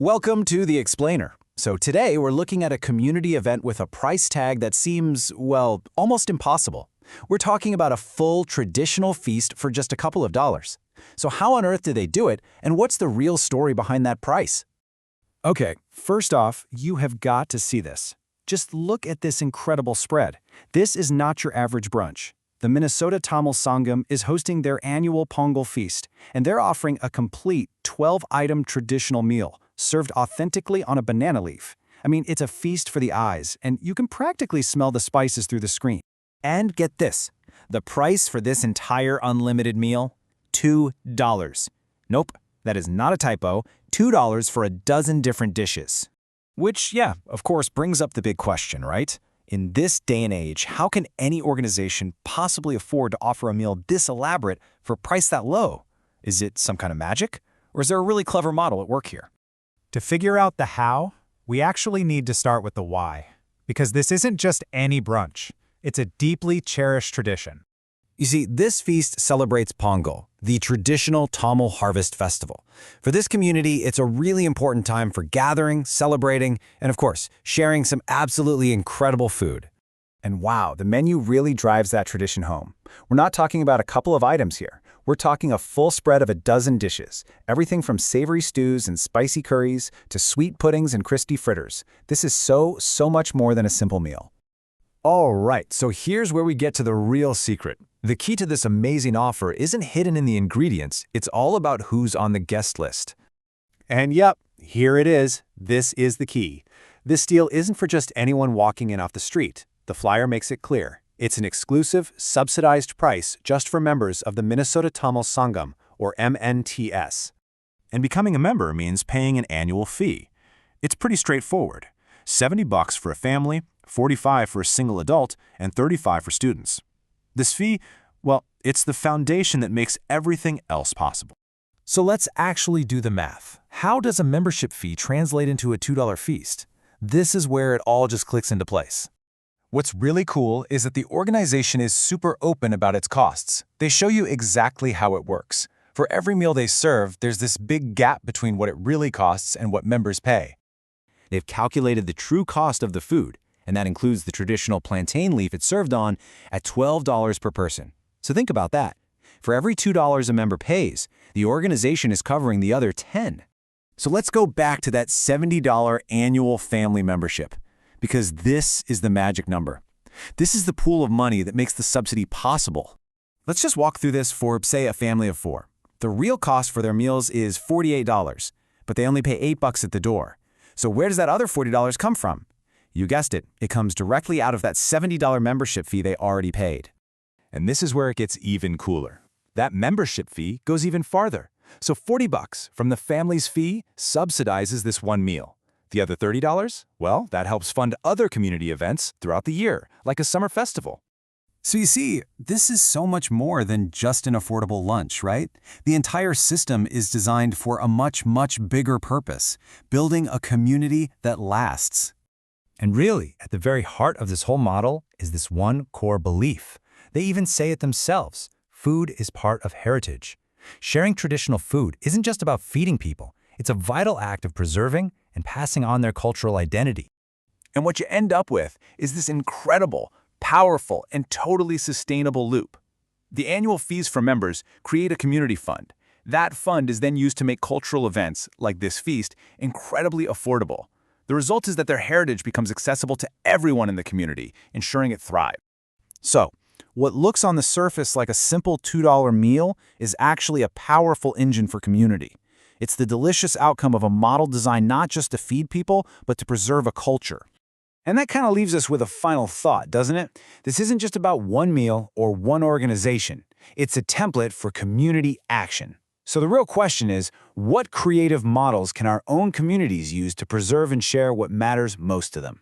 Welcome to The Explainer. So today we're looking at a community event with a price tag that seems, well, almost impossible. We're talking about a full traditional feast for just a couple of dollars. So how on earth did they do it, and what's the real story behind that price? Okay, first off, you have got to see this. Just look at this incredible spread. This is not your average brunch. The Minnesota Tamil Sangam is hosting their annual Pongal feast, and they're offering a complete 12-item traditional meal, served authentically on a banana leaf. I mean, it's a feast for the eyes, and you can practically smell the spices through the screen. And get this, the price for this entire unlimited meal? $2. Nope, that is not a typo, $2 for a dozen different dishes. Which, yeah, of course, brings up the big question, right? In this day and age, how can any organization possibly afford to offer a meal this elaborate for a price that low? Is it some kind of magic? Or is there a really clever model at work here? To figure out the how, we actually need to start with the why. Because this isn't just any brunch. It's a deeply cherished tradition. You see, this feast celebrates Pongal, the traditional Tamil harvest festival. For this community, it's a really important time for gathering, celebrating, and of course, sharing some absolutely incredible food. And wow, the menu really drives that tradition home. We're not talking about a couple of items here. We're talking a full spread of a dozen dishes, everything from savory stews and spicy curries to sweet puddings and crispy fritters. This is so much more than a simple meal. All right, so here's where we get to the real secret. The key to this amazing offer isn't hidden in the ingredients, it's all about who's on the guest list. And yep, here it is. This is the key. This deal isn't for just anyone walking in off the street. The flyer makes it clear. It's an exclusive, subsidized price just for members of the Minnesota Tamil Sangam, or MNTS. And becoming a member means paying an annual fee. It's pretty straightforward. $70 for a family, $45 for a single adult, and $35 for students. This fee, well, it's the foundation that makes everything else possible. So let's actually do the math. How does a membership fee translate into a $2 feast? This is where it all just clicks into place. What's really cool is that the organization is super open about its costs. They show you exactly how it works. For every meal they serve, there's this big gap between what it really costs and what members pay. They've calculated the true cost of the food, and that includes the traditional plantain leaf it's served on, at $12 per person. So think about that. For every $2 a member pays, the organization is covering the other $10. So let's go back to that $70 annual family membership, because this is the magic number. This is the pool of money that makes the subsidy possible. Let's just walk through this for, say, a family of 4. The real cost for their meals is $48, but they only pay $8 at the door. So where does that other $40 come from? You guessed it, it comes directly out of that $70 membership fee they already paid. And this is where it gets even cooler. That membership fee goes even farther. So $40 from the family's fee subsidizes this one meal. The other $30? Well, that helps fund other community events throughout the year, like a summer festival. So you see, this is so much more than just an affordable lunch, right? The entire system is designed for a much bigger purpose, building a community that lasts. And really, at the very heart of this whole model is this one core belief. They even say it themselves. Food is part of heritage. Sharing traditional food isn't just about feeding people. It's a vital act of preserving and passing on their cultural identity. And what you end up with is this incredible, powerful, and totally sustainable loop. The annual fees for members create a community fund. That fund is then used to make cultural events, like this feast, incredibly affordable. The result is that their heritage becomes accessible to everyone in the community, ensuring it thrives. So, what looks on the surface like a simple $2 meal is actually a powerful engine for community. It's the delicious outcome of a model designed not just to feed people, but to preserve a culture. And that kind of leaves us with a final thought, doesn't it? This isn't just about one meal or one organization. It's a template for community action. So the real question is, what creative models can our own communities use to preserve and share what matters most to them?